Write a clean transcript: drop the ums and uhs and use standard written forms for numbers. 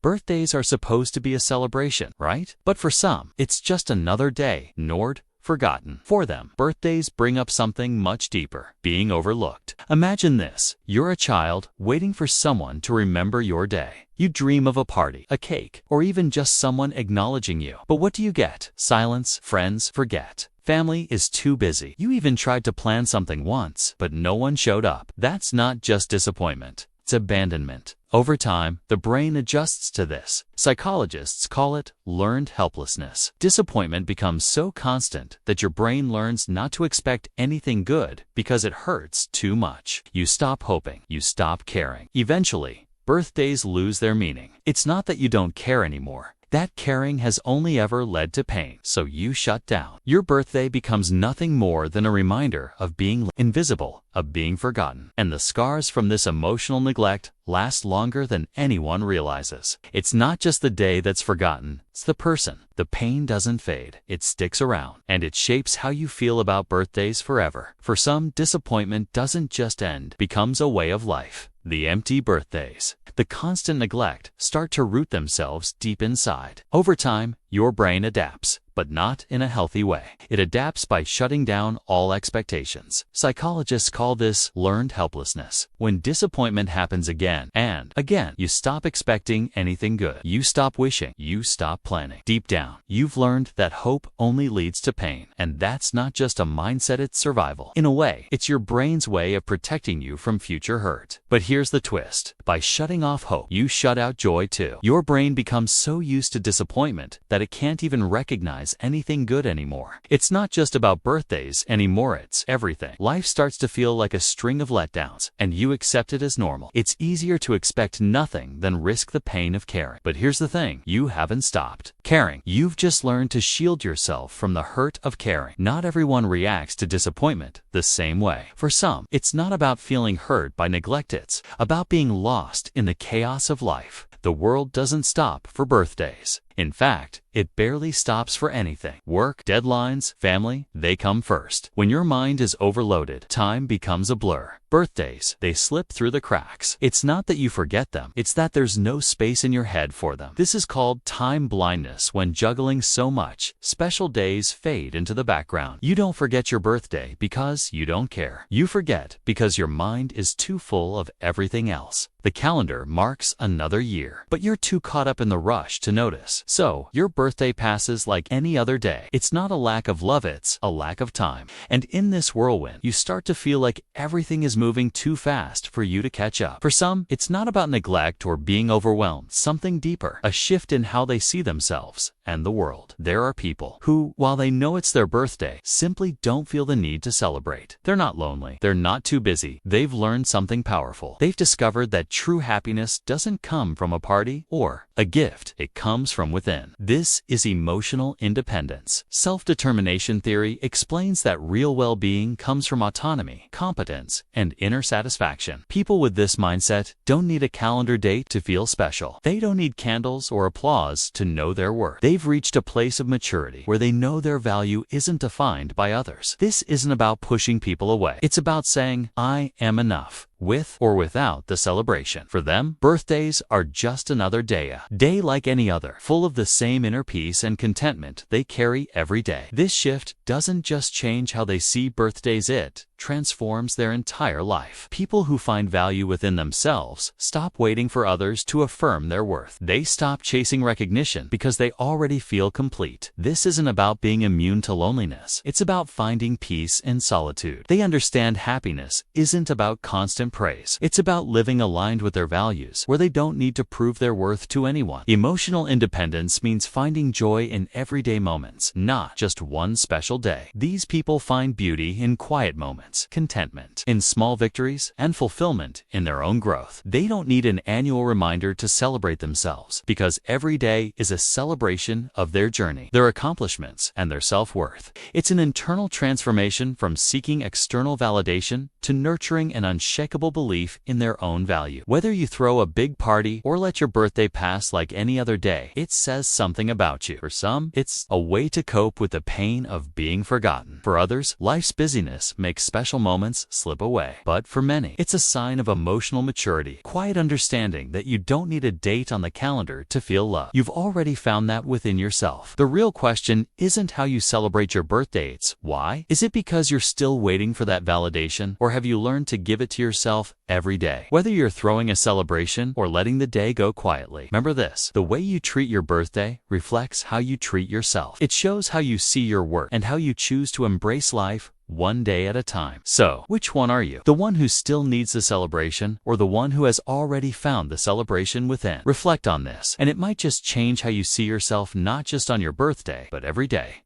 Birthdays are supposed to be a celebration, right? But for some, it's just another day, ignored, forgotten. For them, birthdays bring up something much deeper: being overlooked. Imagine this. You're a child waiting for someone to remember your day. You dream of a party, a cake, or even just someone acknowledging you. But what do you get? Silence, friends, forget. Family is too busy. You even tried to plan something once, but no one showed up. That's not just disappointment. It's abandonment. Over time, the brain adjusts to this. Psychologists call it learned helplessness. Disappointment becomes so constant that your brain learns not to expect anything good because it hurts too much. You stop hoping. You stop caring. Eventually, birthdays lose their meaning. It's not that you don't care anymore. That caring has only ever led to pain, so you shut down. Your birthday becomes nothing more than a reminder of being invisible, of being forgotten. And the scars from this emotional neglect last longer than anyone realizes. It's not just the day that's forgotten, it's the person. The pain doesn't fade, it sticks around, and it shapes how you feel about birthdays forever. For some, disappointment doesn't just end, it becomes a way of life. The empty birthdays, the constant neglect, start to root themselves deep inside. Over time, your brain adapts, but not in a healthy way. It adapts by shutting down all expectations. Psychologists call this learned helplessness. When disappointment happens again and again, you stop expecting anything good. You stop wishing. You stop planning. Deep down, you've learned that hope only leads to pain. And that's not just a mindset, it's survival. In a way, it's your brain's way of protecting you from future hurt. But here's the twist. By shutting off hope, you shut out joy too. Your brain becomes so used to disappointment that it can't even recognize anything good anymore. It's not just about birthdays anymore, it's everything. Life starts to feel like a string of letdowns, and you accept it as normal. It's easier to expect nothing than risk the pain of caring. But here's the thing, you haven't stopped caring. You've just learned to shield yourself from the hurt of caring. Not everyone reacts to disappointment the same way. For some, it's not about feeling hurt by neglect, it's about being lost in the chaos of life. The world doesn't stop for birthdays. In fact, it barely stops for anything. Work, deadlines, family, they come first. When your mind is overloaded, time becomes a blur. Birthdays, they slip through the cracks. It's not that you forget them, it's that there's no space in your head for them. This is called time blindness. When juggling so much, special days fade into the background. You don't forget your birthday because you don't care. You forget because your mind is too full of everything else. The calendar marks another year, but you're too caught up in the rush to notice. So, your birthday passes like any other day. It's not a lack of love, it's a lack of time. And in this whirlwind, you start to feel like everything is moving too fast for you to catch up. For some, it's not about neglect or being overwhelmed, something deeper, a shift in how they see themselves and the world. There are people who, while they know it's their birthday, simply don't feel the need to celebrate. They're not lonely. They're not too busy. They've learned something powerful. They've discovered that true happiness doesn't come from a party or a gift. It comes from within. This is emotional independence. Self-determination theory explains that real well-being comes from autonomy, competence, and inner satisfaction. People with this mindset don't need a calendar date to feel special. They don't need candles or applause to know their worth. They've reached a place of maturity where they know their value isn't defined by others. This isn't about pushing people away. It's about saying, I am enough, with or without the celebration. For them, birthdays are just another day, a day like any other, full of the same inner peace and contentment they carry every day. This shift doesn't just change how they see birthdays, it transforms their entire life. People who find value within themselves stop waiting for others to affirm their worth. They stop chasing recognition because they already feel complete. This isn't about being immune to loneliness. It's about finding peace in solitude. They understand happiness isn't about constant praise. It's about living aligned with their values, where they don't need to prove their worth to anyone. Emotional independence means finding joy in everyday moments, not just one special day. These people find beauty in quiet moments, contentment in small victories, and fulfillment in their own growth. They don't need an annual reminder to celebrate themselves, because every day is a celebration of their journey, their accomplishments, and their self-worth. It's an internal transformation from seeking external validation to nurturing an unshakable belief in their own value. Whether you throw a big party or let your birthday pass like any other day, it says something about you. For some, it's a way to cope with the pain of being forgotten. For others, life's busyness makes special special moments slip away. But for many, it's a sign of emotional maturity, quiet understanding that you don't need a date on the calendar to feel love. You've already found that within yourself. The real question isn't how you celebrate your birthday, it's why. Is it because you're still waiting for that validation, or have you learned to give it to yourself every day? Whether you're throwing a celebration or letting the day go quietly, remember this: the way you treat your birthday reflects how you treat yourself. It shows how you see your worth and how you choose to embrace life one day at a time. So, which one are you? The one who still needs the celebration, or the one who has already found the celebration within? Reflect on this, and it might just change how you see yourself, not just on your birthday, but every day.